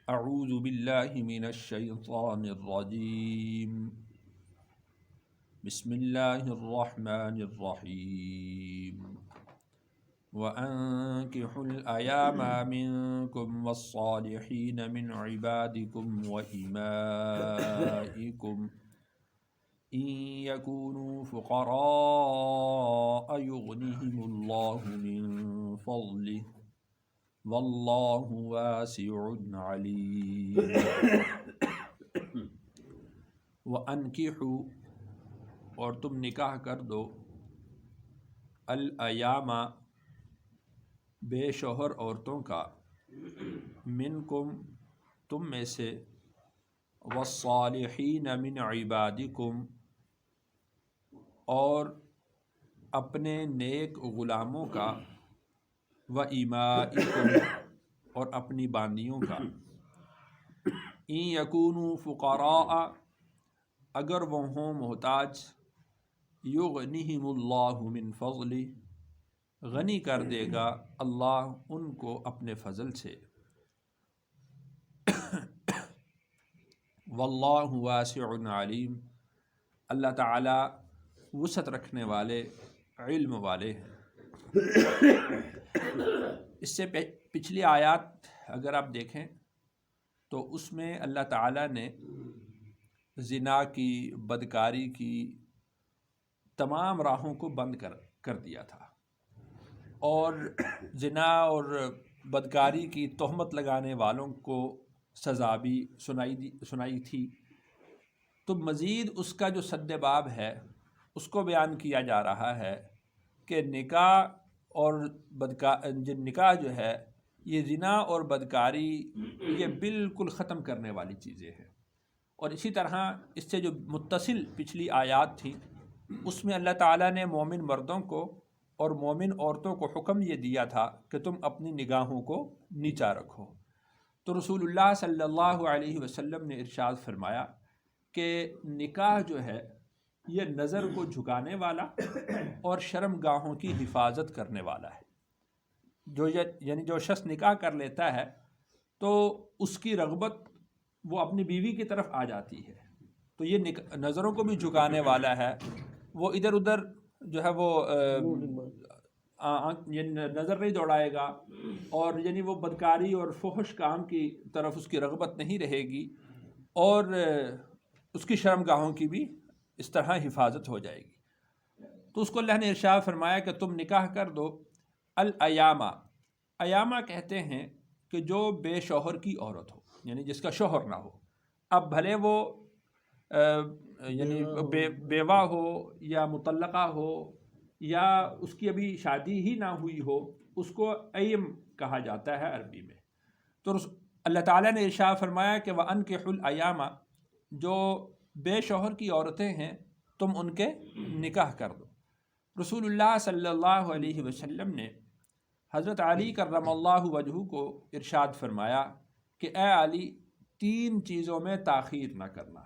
اعوذ باللہ من الشیطان الرجیم بسم اللہ الرحمن الرحیم وَأَنكِحُوا الْأَيَامَ مِنكُمْ وَالصَّالِحِينَ مِنْ عِبَادِكُمْ وَإِمَائِكُمْ إِنْ يَكُونُوا فُقَرَاءَ يُغْنِهِمُ اللَّهُ مِنْ فَضْلِهِ وَاللَّهُ وَاسِعٌ عَلِيمٌ وَأَنكِحُوا اور تم نکاح کر دو الایام بے شوہر عورتوں کا منکم تم میں سے والصالحین من عبادکم اور اپنے نیک غلاموں کا وإمائکم اور اپنی باندیوں کا ان یکونوا فقراء اگر وہ ہوں محتاج یغنیہم اللہ من فضلہ غنی کر دے گا اللہ ان کو اپنے فضل سے واللہ واسع علیم اللہ تعالی وسعت رکھنے والے علم والے ہیں۔ اس سے پچھلی آیات اگر آپ دیکھیں تو اس میں اللہ تعالی نے زنا کی بدکاری کی تمام راہوں کو بند کر دیا تھا اور زنا اور بدکاری کی تہمت لگانے والوں کو سزا بھی سنائی تھی۔ تو مزید اس کا جو سد باب ہے اس کو بیان کیا جا رہا ہے کہ نکاح اور نکاح جو ہے یہ زنا اور بدکاری یہ بالکل ختم کرنے والی چیزیں ہیں۔ اور اسی طرح اس سے جو متصل پچھلی آیات تھی اس میں اللہ تعالیٰ نے مومن مردوں کو اور مومن عورتوں کو حکم یہ دیا تھا کہ تم اپنی نگاہوں کو نیچا رکھو۔ تو رسول اللہ صلی اللہ علیہ وسلم نے ارشاد فرمایا کہ نکاح جو ہے یہ نظر کو جھکانے والا اور شرم گاہوں کی حفاظت کرنے والا ہے۔ یعنی جو شخص نکاح کر لیتا ہے تو اس کی رغبت وہ اپنی بیوی کی طرف آ جاتی ہے، تو یہ نظروں کو بھی جھکانے والا ہے، وہ ادھر ادھر جو ہے وہ نظر نہیں دوڑائے گا اور یعنی وہ بدکاری اور فحش کام کی طرف اس کی رغبت نہیں رہے گی اور اس کی شرم گاہوں کی بھی اس طرح حفاظت ہو جائے گی۔ تو اس کو اللہ نے ارشاد فرمایا کہ تم نکاح کر دو الایامہ، ایامہ کہتے ہیں کہ جو بے شوہر کی عورت ہو، یعنی جس کا شوہر نہ ہو، اب بھلے وہ یعنی بیوہ ہو یا مطلقہ ہو یا اس کی ابھی شادی ہی نہ ہوئی ہو، اس کو ایم کہا جاتا ہے عربی میں۔ تو اللہ تعالیٰ نے ارشاد فرمایا کہ وَأَنكِحُوا الْأَيَامَ جو بے شوہر کی عورتیں ہیں تم ان کے نکاح کر دو۔ رسول اللہ صلی اللہ علیہ وسلم نے حضرت علی کرم اللہ وجہہ کو ارشاد فرمایا کہ اے علی 3 چیزوں میں تاخیر نہ کرنا،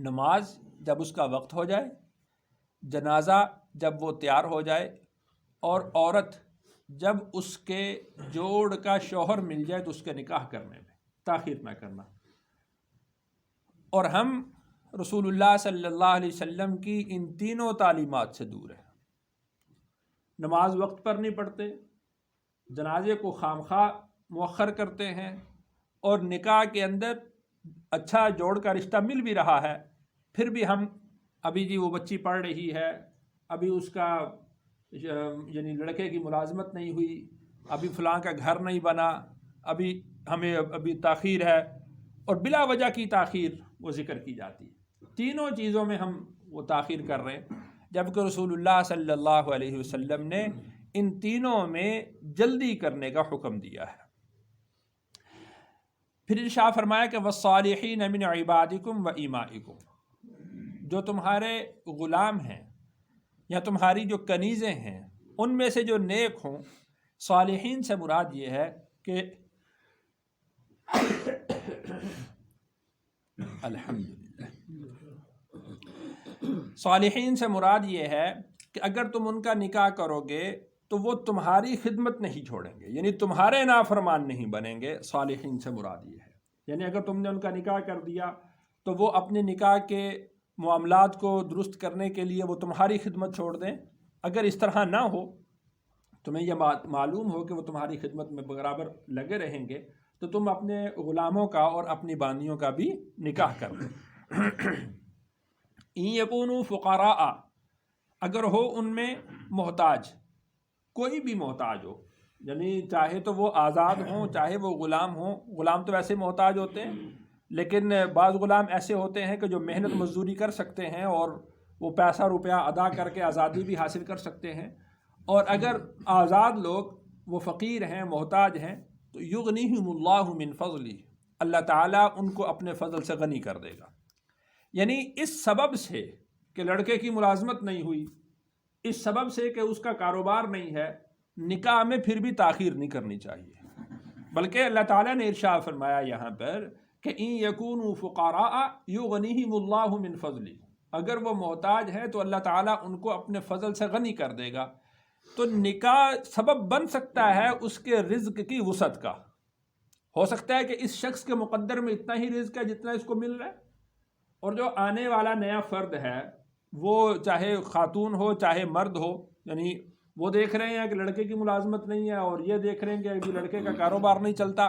نماز جب اس کا وقت ہو جائے، جنازہ جب وہ تیار ہو جائے، اور عورت جب اس کے جوڑ کا شوہر مل جائے تو اس کے نکاح کرنے میں تاخیر نہ کرنا۔ اور ہم رسول اللہ صلی اللہ علیہ وسلم کی ان تینوں تعلیمات سے دور ہیں۔ نماز وقت پر نہیں پڑھتے، جنازے کو خامخواہ مؤخر کرتے ہیں، اور نکاح کے اندر اچھا جوڑ کا رشتہ مل بھی رہا ہے پھر بھی ہم ابھی جی وہ بچی پڑھ رہی ہے، ابھی اس کا یعنی لڑکے کی ملازمت نہیں ہوئی، ابھی فلاں کا گھر نہیں بنا، ابھی تاخیر ہے، اور بلا وجہ کی تاخیر وہ ذکر کی جاتی ہے۔ تینوں چیزوں میں ہم وہ تاخیر کر رہے ہیں، جبکہ رسول اللہ صلی اللہ علیہ وسلم نے ان تینوں میں جلدی کرنے کا حکم دیا ہے۔ پھر ارشاد فرمایا کہ والصالحین من عبادکم وإمائکم جو تمہارے غلام ہیں یا تمہاری جو کنیزیں ہیں ان میں سے جو نیک ہوں۔ صالحین سے مراد یہ ہے کہ الحمدللہ، صالحین سے مراد یہ ہے کہ اگر تم ان کا نکاح کرو گے تو وہ تمہاری خدمت نہیں چھوڑیں گے، یعنی تمہارے نافرمان نہیں بنیں گے۔ صالحین سے مراد یہ ہے، یعنی اگر تم نے ان کا نکاح کر دیا تو وہ اپنے نکاح کے معاملات کو درست کرنے کے لیے وہ تمہاری خدمت چھوڑ دیں۔ اگر اس طرح نہ ہو، تمہیں یہ معلوم ہو کہ وہ تمہاری خدمت میں برابر لگے رہیں گے، تو تم اپنے غلاموں کا اور اپنی باندیوں کا بھی نکاح کر دو۔ ان یکونوا فقراء، اگر ہو ان میں محتاج، کوئی بھی محتاج ہو، یعنی چاہے تو وہ آزاد ہوں چاہے وہ غلام ہوں۔ غلام تو ویسے محتاج ہوتے ہیں، لیکن بعض غلام ایسے ہوتے ہیں کہ جو محنت مزدوری کر سکتے ہیں اور وہ پیسہ روپیہ ادا کر کے آزادی بھی حاصل کر سکتے ہیں۔ اور اگر آزاد لوگ وہ فقیر ہیں، محتاج ہیں، تو یغنیہم اللہ من فضلہ، اللہ تعالیٰ ان کو اپنے فضل سے غنی کر دے گا۔ یعنی اس سبب سے کہ لڑکے کی ملازمت نہیں ہوئی، اس سبب سے کہ اس کا کاروبار نہیں ہے، نکاح میں پھر بھی تاخیر نہیں کرنی چاہیے، بلکہ اللہ تعالیٰ نے ارشاد فرمایا یہاں پر کہ ان یکونوا فقراء یغنیہم اللہ من فضلہ، اگر وہ محتاج ہیں تو اللہ تعالیٰ ان کو اپنے فضل سے غنی کر دے گا۔ تو نکاح سبب بن سکتا ہے اس کے رزق کی وسعت کا۔ ہو سکتا ہے کہ اس شخص کے مقدر میں اتنا ہی رزق ہے جتنا اس کو مل رہا ہے، اور جو آنے والا نیا فرد ہے وہ چاہے خاتون ہو چاہے مرد ہو، یعنی وہ دیکھ رہے ہیں کہ لڑکے کی ملازمت نہیں ہے اور یہ دیکھ رہے ہیں کہ ابھی لڑکے کا کاروبار نہیں چلتا۔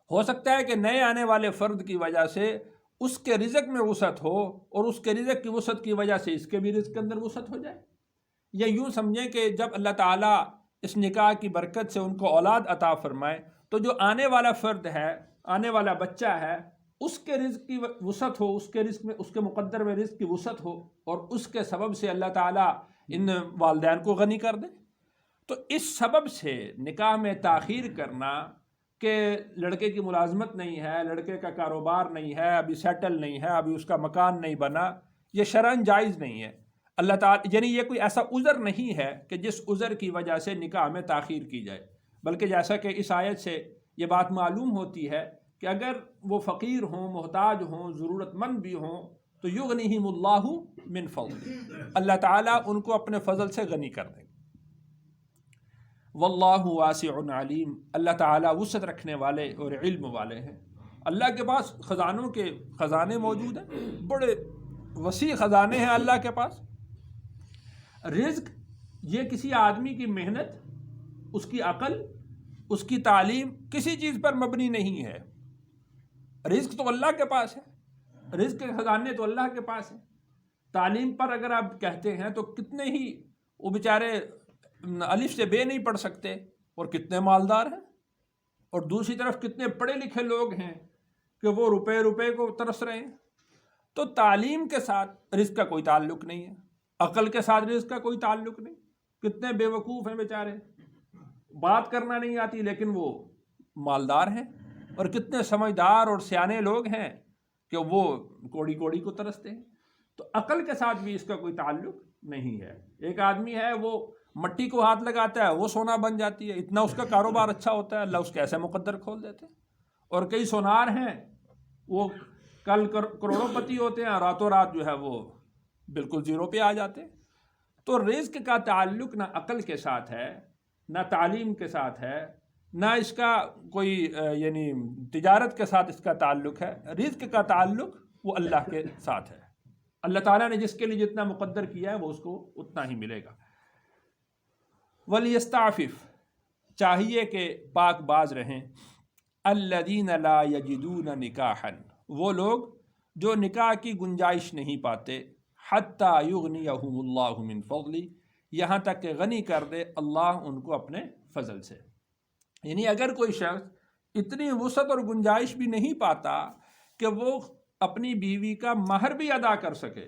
ہو سکتا ہے کہ نئے آنے والے فرد کی وجہ سے اس کے رزق میں وسعت ہو، اور اس کے رزق کی وسعت کی وجہ سے اس کے بھی رزق کے اندر وسعت ہو جائے۔ یا یوں سمجھیں کہ جب اللہ تعالیٰ اس نکاح کی برکت سے ان کو اولاد عطا فرمائے، تو جو آنے والا فرد ہے، آنے والا بچہ ہے، اس کے رزق کی وسعت ہو، اس کے رزق میں، اس کے مقدر میں رزق کی وسعت ہو، اور اس کے سبب سے اللہ تعالیٰ ان والدین کو غنی کر دے۔ تو اس سبب سے نکاح میں تاخیر کرنا کہ لڑکے کی ملازمت نہیں ہے، لڑکے کا کاروبار نہیں ہے، ابھی سیٹل نہیں ہے، ابھی اس کا مکان نہیں بنا، یہ شرعاً جائز نہیں ہے۔ اللہ تعالیٰ یعنی یہ کوئی ایسا عذر نہیں ہے کہ جس عذر کی وجہ سے نکاح میں تاخیر کی جائے، بلکہ جیسا کہ اس آیت سے یہ بات معلوم ہوتی ہے کہ اگر وہ فقیر ہوں، محتاج ہوں، ضرورت مند بھی ہوں، تو یغنیہم اللہ من فضل، اللہ تعالیٰ ان کو اپنے فضل سے غنی کر دیں۔ واللہ واسع علیم، اللہ تعالیٰ وسعت رکھنے والے اور علم والے ہیں۔ اللہ کے پاس خزانوں کے خزانے موجود ہیں، بڑے وسیع خزانے ہیں اللہ کے پاس۔ رزق یہ کسی آدمی کی محنت، اس کی عقل، اس کی تعلیم، کسی چیز پر مبنی نہیں ہے۔ رزق تو اللہ کے پاس ہے، رزق کے خزانے تو اللہ کے پاس ہیں۔ تعلیم پر اگر آپ کہتے ہیں تو کتنے ہی وہ بیچارے الف سے بے نہیں پڑھ سکتے اور کتنے مالدار ہیں، اور دوسری طرف کتنے پڑھے لکھے لوگ ہیں کہ وہ روپے کو ترس رہے ہیں۔ تو تعلیم کے ساتھ رزق کا کوئی تعلق نہیں ہے، عقل کے ساتھ رزق کا کوئی تعلق نہیں۔ کتنے بے وقوف ہیں بیچارے، بات کرنا نہیں آتی لیکن وہ مالدار ہیں، اور کتنے سمجھدار اور سیانے لوگ ہیں کہ وہ کوڑی کوڑی کو ترستے ہیں۔ تو عقل کے ساتھ بھی اس کا کوئی تعلق نہیں ہے۔ ایک آدمی ہے وہ مٹی کو ہاتھ لگاتا ہے، وہ سونا بن جاتی ہے، اتنا اس کا کاروبار اچھا ہوتا ہے، اللہ اس کے ایسے مقدر کھول دیتے ہیں۔ اور کئی سونار ہیں وہ کل کروڑوں پتی ہوتے ہیں، راتوں رات جو ہے وہ بالکل زیرو پہ آ جاتے ہیں۔ تو رزق کا تعلق نہ عقل کے ساتھ ہے، نہ تعلیم کے ساتھ ہے، نہ اس کا کوئی یعنی تجارت کے ساتھ اس کا تعلق ہے۔ رزق کا تعلق وہ اللہ کے ساتھ ہے۔ اللہ تعالیٰ نے جس کے لیے جتنا مقدر کیا ہے وہ اس کو اتنا ہی ملے گا۔ وَلْيَسْتَعْفِفْ، چاہیے کہ پاک باز رہیں، الَّذِينَ لَا يَجِدُونَ نِكَاحًا، وہ لوگ جو نکاح کی گنجائش نہیں پاتے، حَتَّى يُغْنِيَهُمُ اللَّهُ مِن فَضْلِهِ، یہاں تک کہ غنی کر دے اللہ ان کو اپنے فضل سے۔ یعنی اگر کوئی شخص اتنی وسعت اور گنجائش بھی نہیں پاتا کہ وہ اپنی بیوی کا مہر بھی ادا کر سکے،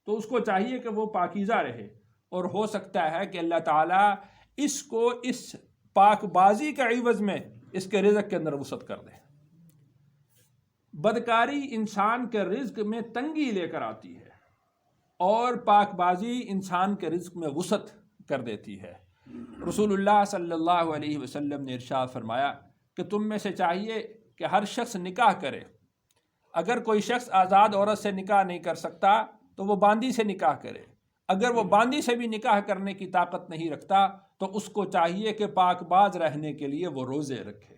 تو اس کو چاہیے کہ وہ پاکیزہ رہے، اور ہو سکتا ہے کہ اللہ تعالیٰ اس کو اس پاک بازی کے عوض میں اس کے رزق کے اندر وسعت کر دے۔ بدکاری انسان کے رزق میں تنگی لے کر آتی ہے، اور پاک بازی انسان کے رزق میں وسعت کر دیتی ہے۔ رسول اللہ صلی اللہ علیہ وسلم نے ارشاد فرمایا کہ تم میں سے چاہیے کہ ہر شخص نکاح کرے۔ اگر کوئی شخص آزاد عورت سے نکاح نہیں کر سکتا تو وہ باندی سے نکاح کرے، اگر وہ باندی سے بھی نکاح کرنے کی طاقت نہیں رکھتا تو اس کو چاہیے کہ پاک باز رہنے کے لیے وہ روزے رکھے۔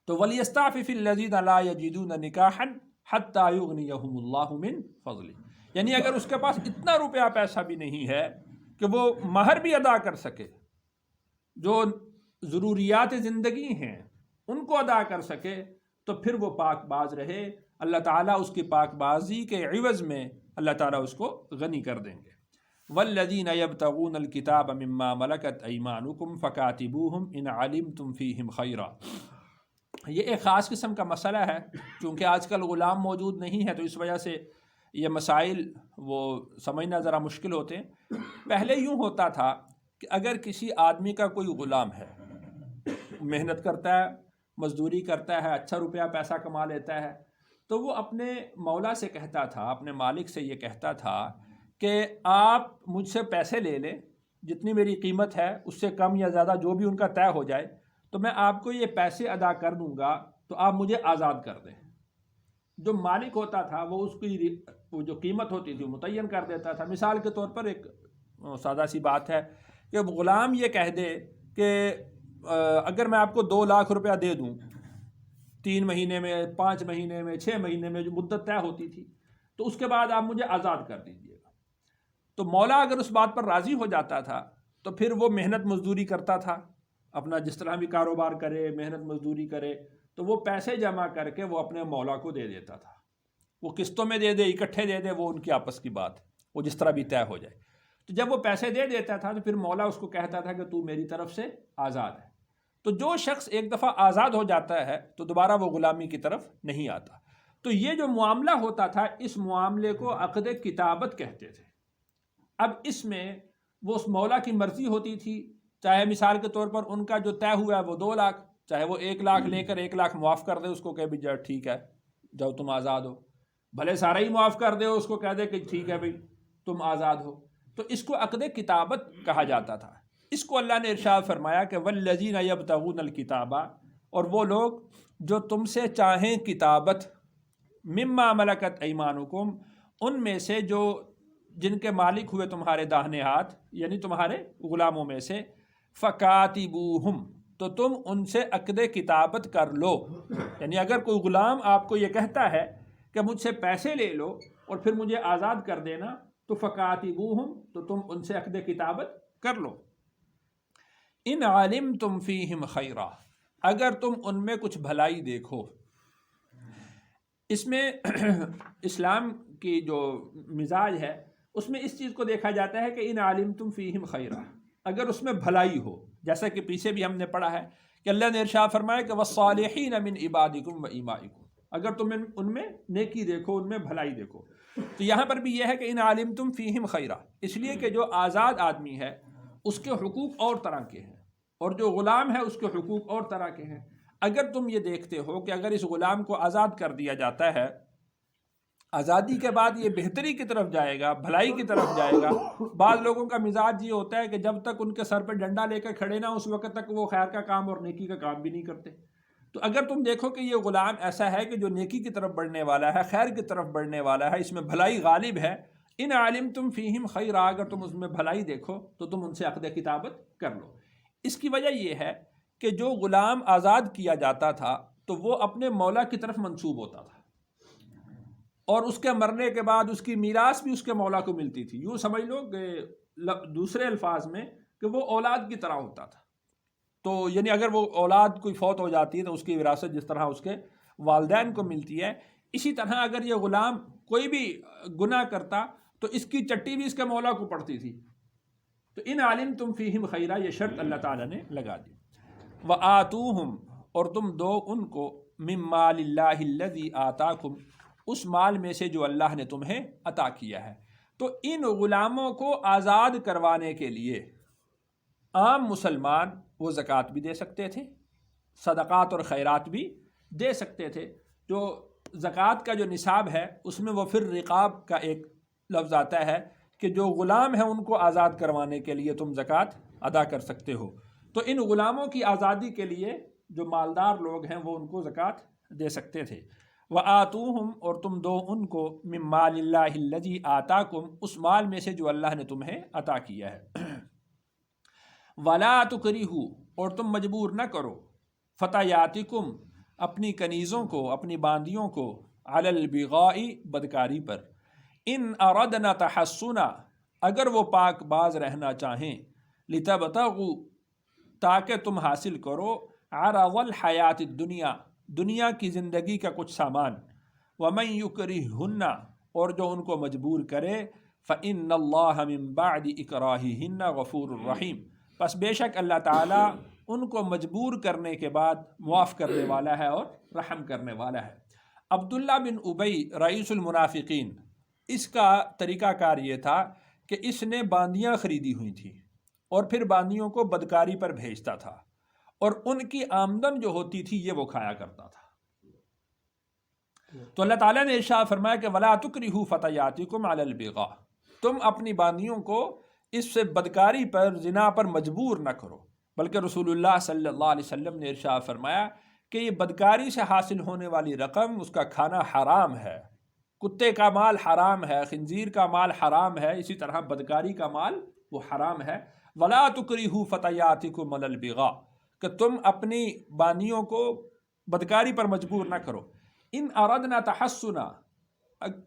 تو وَلْيَسْتَعْفِفِ الَّذِينَ لَا يَجِدُونَ نِكَاحًا حَتَّى يُغْنِيَهُمُ اللَّهُ مِنْ فَضْلِهِ، یعنی اگر اس کے پاس اتنا روپیہ پیسہ بھی نہیں ہے کہ وہ مہر بھی ادا کر سکے، جو ضروریات زندگی ہیں ان کو ادا کر سکے، تو پھر وہ پاک باز رہے، اللہ تعالیٰ اس کی پاک بازی کے عوض میں اللہ تعالیٰ اس کو غنی کر دیں گے۔ وَالَّذِينَ يَبْتَغُونَ الْكِتَابَ مِمَّا مَلَكَتْ أَيْمَانُكُمْ فَكَاتِبُوهُمْ إِنْ عَلِمْتُمْ فِيهِمْ خَيْرًا، یہ ایک خاص قسم کا مسئلہ ہے، چونکہ آج کل غلام موجود نہیں ہے تو اس وجہ سے یہ مسائل وہ سمجھنا ذرا مشکل ہوتے ہیں۔ پہلے یوں ہوتا تھا کہ اگر کسی آدمی کا کوئی غلام ہے، محنت کرتا ہے، مزدوری کرتا ہے، اچھا روپیہ پیسہ کما لیتا ہے، تو وہ اپنے مولا سے کہتا تھا، اپنے مالک سے یہ کہتا تھا کہ آپ مجھ سے پیسے لے لیں، جتنی میری قیمت ہے اس سے کم یا زیادہ جو بھی ان کا طے ہو جائے، تو میں آپ کو یہ پیسے ادا کر دوں گا، تو آپ مجھے آزاد کر دیں۔ جو مالک ہوتا تھا وہ اس کی وہ جو قیمت ہوتی تھی متعین کر دیتا تھا۔ مثال کے طور پر ایک سادہ سی بات ہے کہ غلام یہ کہہ دے کہ اگر میں آپ کو 2 لاکھ روپیہ دے دوں 3 مہینے میں، 5 مہینے میں، 6 مہینے میں، جو مدت طے ہوتی تھی، تو اس کے بعد آپ مجھے آزاد کر دیجیے گا۔ تو مولا اگر اس بات پر راضی ہو جاتا تھا تو پھر وہ محنت مزدوری کرتا تھا، اپنا جس طرح بھی کاروبار کرے، محنت مزدوری کرے، تو وہ پیسے جمع کر کے وہ اپنے مولا کو دے دیتا تھا۔ وہ قسطوں میں دے دے، اکٹھے دے دے، وہ ان کی آپس کی بات، وہ جس طرح بھی طے ہو جائے۔ تو جب وہ پیسے دے دیتا تھا تو پھر مولا اس کو کہتا تھا کہ تو میری طرف سے آزاد ہے۔ تو جو شخص ایک دفعہ آزاد ہو جاتا ہے تو دوبارہ وہ غلامی کی طرف نہیں آتا۔ تو یہ جو معاملہ ہوتا تھا، اس معاملے کو عقد کتابت کہتے تھے۔ اب اس میں وہ اس مولا کی مرضی ہوتی تھی، چاہے مثال کے طور پر ان کا جو طے ہوا ہے وہ 2 لاکھ، چاہے وہ 1 لاکھ لے کر 1 لاکھ معاف کر دے اس کو، کہ بھی جا ٹھیک ہے جاؤ تم آزاد ہو، بھلے سارا ہی معاف کر دے اس کو، کہہ دے کہ ٹھیک ہے بھائی تم آزاد ہو۔ تو اس کو عقد کتابت کہا جاتا تھا۔ اس کو اللہ نے ارشاد فرمایا کہ والذین یبتغون الکتاب، اور وہ لوگ جو تم سے چاہیں کتابت، مما ملکت ایمانکم، ان میں سے جو جن کے مالک ہوئے تمہارے داہنے ہاتھ، یعنی تمہارے غلاموں میں سے، فکاتبوہم، تو تم ان سے عقد کتابت کر لو۔ یعنی اگر کوئی غلام آپ کو یہ کہتا ہے کہ مجھ سے پیسے لے لو اور پھر مجھے آزاد کر دینا، تو فکاتبوہم، تو تم ان سے عقد کتابت کر لو۔ ان علمتم فیہم خیرا، اگر تم ان میں کچھ بھلائی دیکھو۔ اس میں اسلام کی جو مزاج ہے اس میں اس چیز کو دیکھا جاتا ہے کہ ان علمتم فیہم خیرا، اگر اس میں بھلائی ہو، جیسا کہ پیچھے بھی ہم نے پڑھا ہے کہ اللہ نے ارشاد فرمایا کہ والصالحین من عبادکم و ایمائکم، اگر تم ان میں نیکی دیکھو، ان میں بھلائی دیکھو۔ تو یہاں پر بھی یہ ہے کہ ان علمتم فیہم خیرا، اس لیے کہ جو آزاد آدمی ہے اس کے حقوق اور طرح کے ہیں، اور جو غلام ہے اس کے حقوق اور طرح کے ہیں۔ اگر تم یہ دیکھتے ہو کہ اگر اس غلام کو آزاد کر دیا جاتا ہے، آزادی کے بعد یہ بہتری کی طرف جائے گا، بھلائی کی طرف جائے گا۔ بعض لوگوں کا مزاج یہ ہوتا ہے کہ جب تک ان کے سر پہ ڈنڈا لے کر کھڑے نہ اس وقت تک وہ خیر کا کام اور نیکی کا کام بھی نہیں کرتے۔ تو اگر تم دیکھو کہ یہ غلام ایسا ہے کہ جو نیکی کی طرف بڑھنے والا ہے، خیر کی طرف بڑھنے والا ہے، اس میں بھلائی غالب ہے، ان علمتم فیہم خیرا، اگر تم اس میں بھلائی دیکھو تو تم ان سے عقد کتابت کر لو۔ اس کی وجہ یہ ہے کہ جو غلام آزاد کیا جاتا تھا تو وہ اپنے مولا کی طرف منسوب ہوتا تھا، اور اس کے مرنے کے بعد اس کی میراث بھی اس کے مولا کو ملتی تھی۔ یوں سمجھ لو کہ دوسرے الفاظ میں کہ وہ اولاد کی طرح ہوتا تھا۔ تو یعنی اگر وہ اولاد کوئی فوت ہو جاتی ہے تو اس کی وراثت جس طرح اس کے والدین کو ملتی ہے، اسی طرح اگر یہ غلام کوئی بھی گناہ کرتا تو اس کی چٹی بھی اس کے مولا کو پڑتی تھی۔ تو ان علمتم فیہم خیرا، یہ شرط اللہ تعالیٰ نے لگا دی۔ وآتوہم، اور تم دو ان کو، من مال اللہ الذی آتاکم، اس مال میں سے جو اللہ نے تمہیں عطا کیا ہے۔ تو ان غلاموں کو آزاد کروانے کے لیے عام مسلمان وہ زکوٰۃ بھی دے سکتے تھے، صدقات اور خیرات بھی دے سکتے تھے۔ جو زکوٰۃ کا جو نصاب ہے اس میں وہ پھر رقاب کا ایک لفظ آتا ہے کہ جو غلام ہیں ان کو آزاد کروانے کے لیے تم زکوٰۃ ادا کر سکتے ہو۔ تو ان غلاموں کی آزادی کے لیے جو مالدار لوگ ہیں وہ ان کو زکوٰۃ دے سکتے تھے۔ وآتوہم اور تم دو ان کو من مال اللہ الذی آتاکم اس مال میں سے جو اللہ نے تمہیں عطا کیا ہے ولا تکرہوا اور تم مجبور نہ کرو فتیاتکم اپنی کنیزوں کو اپنی باندیوں کو علی البغاء بدکاری پر ان اردنا تحصنا اگر وہ پاک باز رہنا چاہیں لتبتغوا تاکہ تم حاصل کرو عرض الحیات الدنیا دنیا کی زندگی کا کچھ سامان ومن یکرہہن اور جو ان کو مجبور کرے فإن اللہ من بعد اکراہہن غفور الرحیم پس بے شک اللہ تعالیٰ ان کو مجبور کرنے کے بعد معاف کرنے والا ہے اور رحم کرنے والا ہے۔ عبداللہ بن ابی رئیس المنافقین اس کا طریقہ کار یہ تھا کہ اس نے باندیاں خریدی ہوئی تھیں اور پھر باندیوں کو بدکاری پر بھیجتا تھا اور ان کی آمدن جو ہوتی تھی یہ وہ کھایا کرتا تھا۔ تو اللہ تعالیٰ نے ارشاد فرمایا کہ وَلَا تُكْرِهُ فَتَيَاتِكُمْ عَلَى الْبِغَاءِ تم اپنی باندیوں کو اس سے بدکاری پر زنا پر مجبور نہ کرو، بلکہ رسول اللہ صلی اللہ علیہ وسلم نے ارشاد فرمایا کہ یہ بدکاری سے حاصل ہونے والی رقم اس کا کھانا حرام ہے، کتے کا مال حرام ہے، خنزیر کا مال حرام ہے، اسی طرح بدکاری کا مال وہ حرام ہے۔ وَلَا تُكْرِهُ فَتَيَاتِكُمْ عَلَى الْبِغَاءِ کہ تم اپنی باندیوں کو بدکاری پر مجبور نہ کرو۔ ان اردنا تحصنا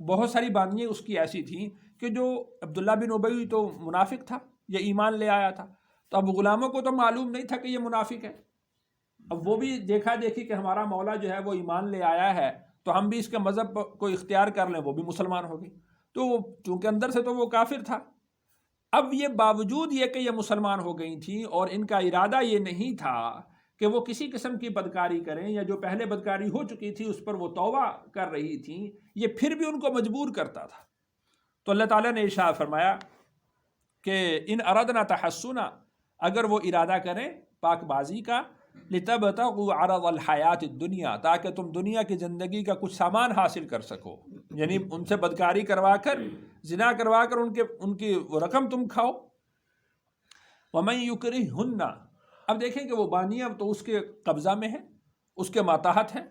بہت ساری باندیاں اس کی ایسی تھیں کہ جو عبداللہ بن ابی تو منافق تھا، یہ ایمان لے آیا تھا، تو اب غلاموں کو تو معلوم نہیں تھا کہ یہ منافق ہے، اب وہ بھی دیکھا دیکھی کہ ہمارا مولا جو ہے وہ ایمان لے آیا ہے تو ہم بھی اس کے مذہب کو اختیار کر لیں، وہ بھی مسلمان ہو گئی، تو وہ چونکہ اندر سے تو وہ کافر تھا۔ اب یہ باوجود یہ کہ یہ مسلمان ہو گئی تھیں اور ان کا ارادہ یہ نہیں تھا کہ وہ کسی قسم کی بدکاری کریں، یا جو پہلے بدکاری ہو چکی تھی اس پر وہ توبہ کر رہی تھیں، یہ پھر بھی ان کو مجبور کرتا تھا۔ تو اللہ تعالیٰ نے ارشاد فرمایا کہ ان اردنا تحصنا اگر وہ ارادہ کریں پاک بازی کا لتبتغوا عرض الحیات الدنیا تاکہ تم دنیا کی زندگی کا کچھ سامان حاصل کر سکو، یعنی ان سے بدکاری کروا کر زنا کروا کر ان کی وہ رقم تم کھاؤ۔ ومن یکرہہن اب دیکھیں کہ وہ باندیاں تو اس کے قبضہ میں ہیں، اس کے ماتحت ہیں،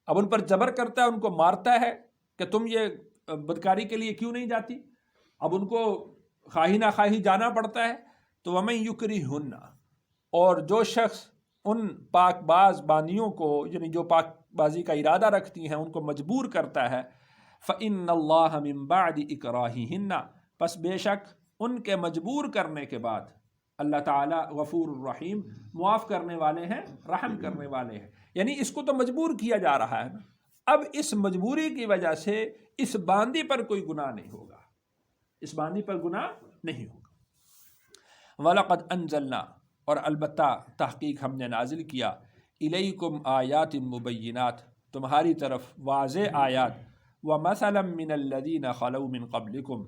اب ان پر جبر کرتا ہے، ان کو مارتا ہے کہ تم یہ بدکاری کے لیے کیوں نہیں جاتی، اب ان کو خواہی نہ خواہی جانا پڑتا ہے۔ تو ومن یکرہہن اور جو شخص ان پاک باز باندیوں کو یعنی جو پاک بازی کا ارادہ رکھتی ہیں ان کو مجبور کرتا ہے فإن اللہ من بعد اکراہہن پس بے شک ان کے مجبور کرنے کے بعد اللہ تعالیٰ غفور الرحیم معاف کرنے والے ہیں، رحم کرنے والے ہیں، یعنی اس کو تو مجبور کیا جا رہا ہے نا، اب اس مجبوری کی وجہ سے اس باندی پر کوئی گناہ نہیں ہوگا، اس باندی پر گناہ نہیں ہوگا۔ وَلَقَدْ أَنزَلْنَا اور البتہ تحقیق ہم نے نازل کیا الیکم آیات مبینات تمہاری طرف واضح آیات ومثلا من الذین خلوا من قبلکم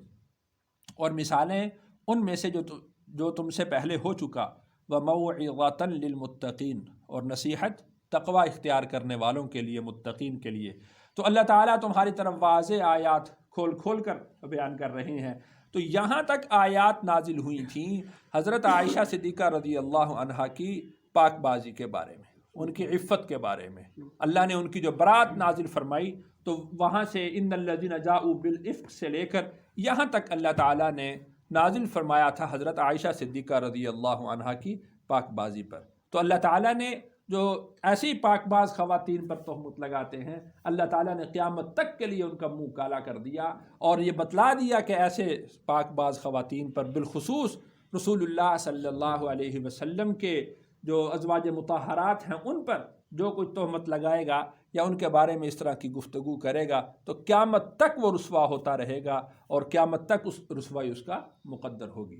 اور مثالیں ان میں سے جو تم سے پہلے ہو چکا وموعظۃ للمتقین اور نصیحت تقوی اختیار کرنے والوں کے لیے، متقین کے لیے۔ تو اللہ تعالیٰ تمہاری طرف واضح آیات کھول کھول کر بیان کر رہے ہیں۔ تو یہاں تک آیات نازل ہوئی تھیں حضرت عائشہ صدیقہ رضی اللہ عنہا کی پاک بازی کے بارے میں، ان کی عفت کے بارے میں، اللہ نے ان کی جو برات نازل فرمائی، تو وہاں سے ان الذین جاؤوا بالافک سے لے کر یہاں تک اللہ تعالیٰ نے نازل فرمایا تھا حضرت عائشہ صدیقہ رضی اللہ عنہا کی پاک بازی پر۔ تو اللہ تعالیٰ نے جو ایسی پاک باز خواتین پر تہمت لگاتے ہیں، اللہ تعالیٰ نے قیامت تک کے لیے ان کا منہ کالا کر دیا اور یہ بتلا دیا کہ ایسے پاک باز خواتین پر بالخصوص رسول اللہ صلی اللہ علیہ وسلم کے جو ازواج مطہرات ہیں ان پر جو کوئی تہمت لگائے گا یا ان کے بارے میں اس طرح کی گفتگو کرے گا تو قیامت تک وہ رسوا ہوتا رہے گا اور قیامت تک اس رسوائی اس کا مقدر ہوگی۔